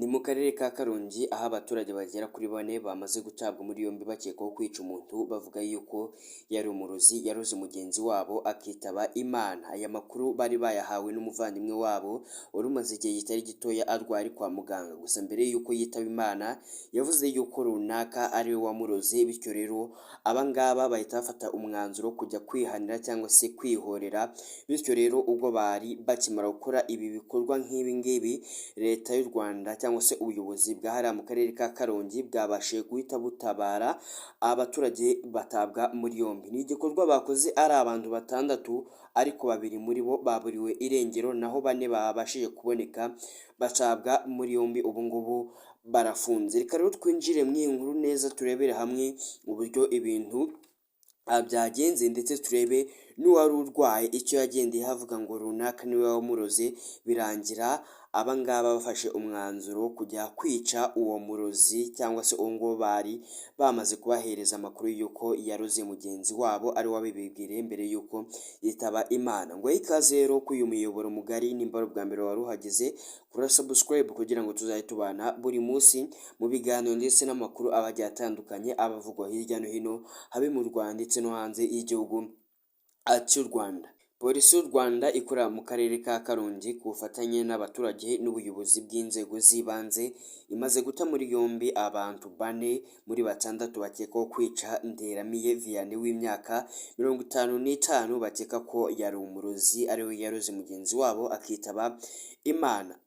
Ni mu karere ka Karongi aho abaturage bagera kuri bane bamaze gutabwa muri yombi bakekwaho kwica umuntu bavuga yuko yari umurozi yaroze mugenzi wabo akitaba Imana. Aya makuru bari bayahawe n'umuvandimwe wabo wari umaze igihe kitari gitoya arwari kwa muganga, gusa mbere yuko yitaba Imana yavuze yuko runaka ari we wamuroze, bityo rero abangaba bahita bafata umwanzuro wo kujya kwihanira cyangwa se kwihorera. Bityo rero ubwo bari bakimara gukora ibi bikorwa nk'ibi ngibi, leta y'u Rwanda cyangwa se ubuyobozi bwa hariya mu karere ka Karongi bwabashije guhita butabara abaturage batabwa muri yombi. Ni igikorwa bakoze ari abantu batandatu, ariko babiri muri bo baburiwe irengero, naho bane babashije kuboneka batabwa muri yombi, ubu ngubu barafunze. Reka rero twinjire mu iyi nkuru neza turebere hamwe uburyo ibintu byagenze, ndetse turebe n'uwari urwaye icyo yagendeye havuga ngo runaka niwe wamuroze, birangira abangaba bafashe umwanzuro wo kujya kwica uwo murozi cyangwa se uwo ngo bari bamaze kubahereza amakuru y'uko yaroze mugenzi wabo ari wabibibwiriye mbere y'uko yitaba Imana. Ngo ikaze rero kuri uyu muyoboro mugari, nimba ari ubwa mbere wari uhageze kuri subscribe kugira ngo tuzajye tubana buri munsi mu biganiro ndetse n'amakuru aba agiye atandukanye abavugwa hirya no hino, habe mu Rwanda ndetse no hanze y'igihugu cy'u Rwanda. Polisi y'u Rwanda ikorera mu karere ka Karongi ku bufatanye n'abaturage n'ubuyobozi bw'inzego z'ibanze imaze guta muri yombi abantu bane muri batandatu bakekwaho kwica Nderamiye Vianney w'imyaka 55 bakeka ko yari umurozi ariwe yaroze mugenzi wabo akitaba Imana.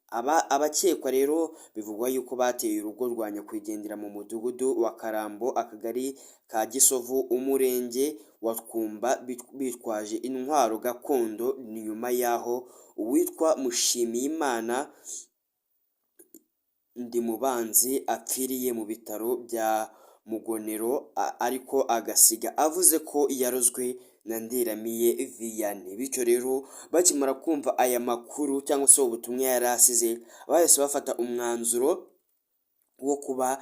Abakekwa rero bivugwa yuko bateye urugo rwa nyakwigendera mu mudugudu wa Karambo, akagari ka Gisovu, umurenge wa Twumba, bitwaje intwaro gakondo. Ni nyuma y'aho uwitwa Mushimiyimana Ndimubanzi apfiriye mu bitaro bya Mugonero, ariko agasiga avuze ko yarozwe na Nderamiye Vianney. Bityo rero bakimara kumva aya makuru cyangwa se ubutumwa yari asize, bahise bafata umwanzuro wo kuba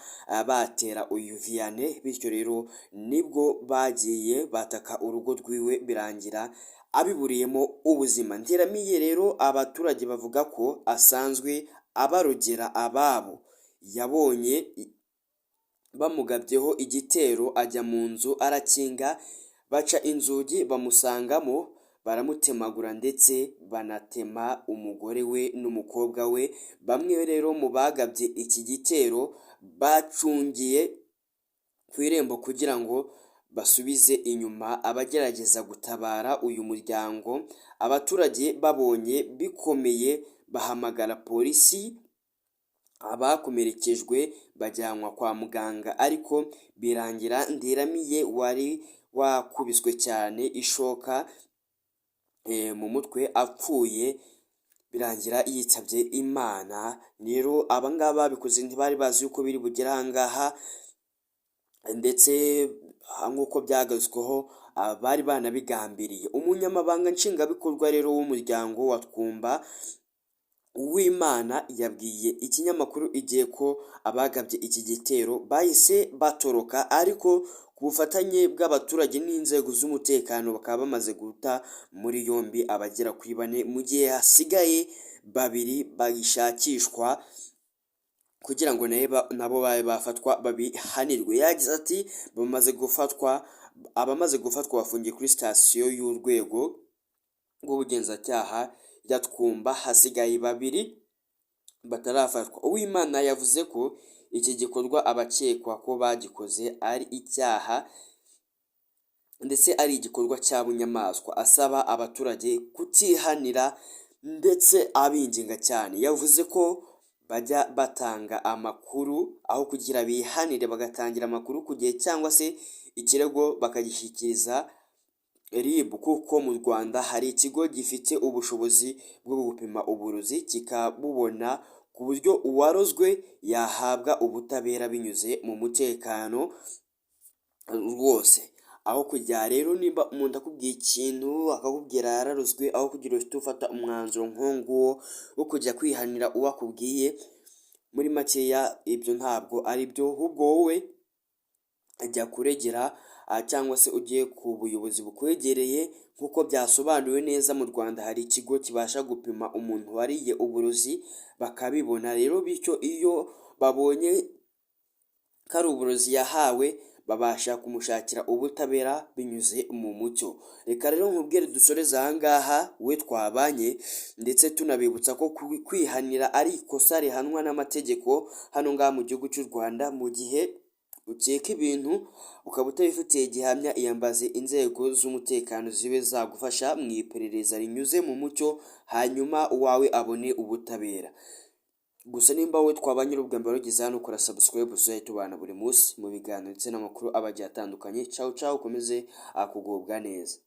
batera uyu Vianney. Bityo rero nibwo bagiye bataka urugo rwiwe, birangira abiburiyemo ubuzima. Nderamiye rero abaturage bavuga ko asanzwe abarogera ababo, yabonye bamugabyeho igitero ajya mu nzu arakinga, baca inzugi bamusangamo, baramutemagura ndetse banatema umugore we n'umukobwa we. Bamwe rero mu bagabye iki gitero bacungiye ku irembo kugira ngo basubize inyuma abagerageza gutabara uyu muryango. Abaturage babonye bikomeye bahamagara polisi, abakomerekejwe bajyanwa kwa muganga, ariko birangira Nderamiye wari wakubiswe cyane ishoka mu mutwe apfuye, birangira yitabye Imana. Rero abangaba babikoze ntibari bazi yuko biri bugere aha ngaha, ndetse nk'uko byagazweho bari banabigambiriye. Umunyamabanga nshingwabikorwa rero w'umuryango wa Twumba Uwimana yabwiye ikinyamakuru Igihe ko abagabye iki gitero bahise batoroka, ariko ku bufatanye bw'abaturage n'inzego z'umutekano bakaba bamaze guta muri yombi abagera kuri bane, mu gihe hasigaye babiri bagishakishwa kugira ngo nabo babe bafatwa babihanirwe. Yagize ati abamaze gufatwa bafungiye kuri sitasiyo y'urwego rw'ubugenzacyaha ya Twumba, hasigaye babiri batarafatwa. Uwimana yavuze ko iki gikorwa abakekwa ko bagikoze ari icyaha ndetse ari igikorwa cya bunyamaswa, asaba abaturage kutihanira ndetse abinginga cyane. Yavuze ko bajya batanga amakuru aho kugira bihanire, bagatangira amakuru ku gihe cyangwa se ikirego bakagishyikiriza RIB, kuko mu Rwanda hari ikigo gifite ubushobozi bwo gupima uburozi kikabubona, ku buryo uwarozwe yahabwa ubutabera binyuze mu mutekano rwose. Aho kujya rero nimba umuntu akubwiye ikintu akakubwira yararozwe, aho kugira uhite ufata umwanzuro nk'uwo wo kujya kwihanira uwo akubwiye, muri makeya ibyo ntabwo ari byo. Ahubwo wowe ajya kuregera cyangwa se ugiye ku buyobozi bukwegereye, nk'uko byasobanuwe neza mu Rwanda hari ikigo kibasha gupima umuntu wariye uburozi bakabibona rero, bityo iyo babonye ko ari uburozi yahawe babasha kumushakira ubutabera binyuze mu mucyo. Reka rero nkubwire dusoreze aha ngaha we twabanye, ndetse tunabibutsa ko kwihanira ari ikosa rihanwa n'amategeko hano ngaha mu gihugu cy'u Rwanda. Mu gihe ukeka ibintu ukaba utabifitiye gihamya, iyambaze inzego z'umutekano zibe zagufasha mu iperereza rinyuze mu mucyo, hanyuma uwawe abone ubutabera. Gusa nimba wowe twabanye ubwa mbere ugeze hano, ukora subscribe uzajya tubana buri munsi mu biganiro ndetse n'amakuru aba agiye atandukanye. Ciao ciao, ukomeze kugubwa neza.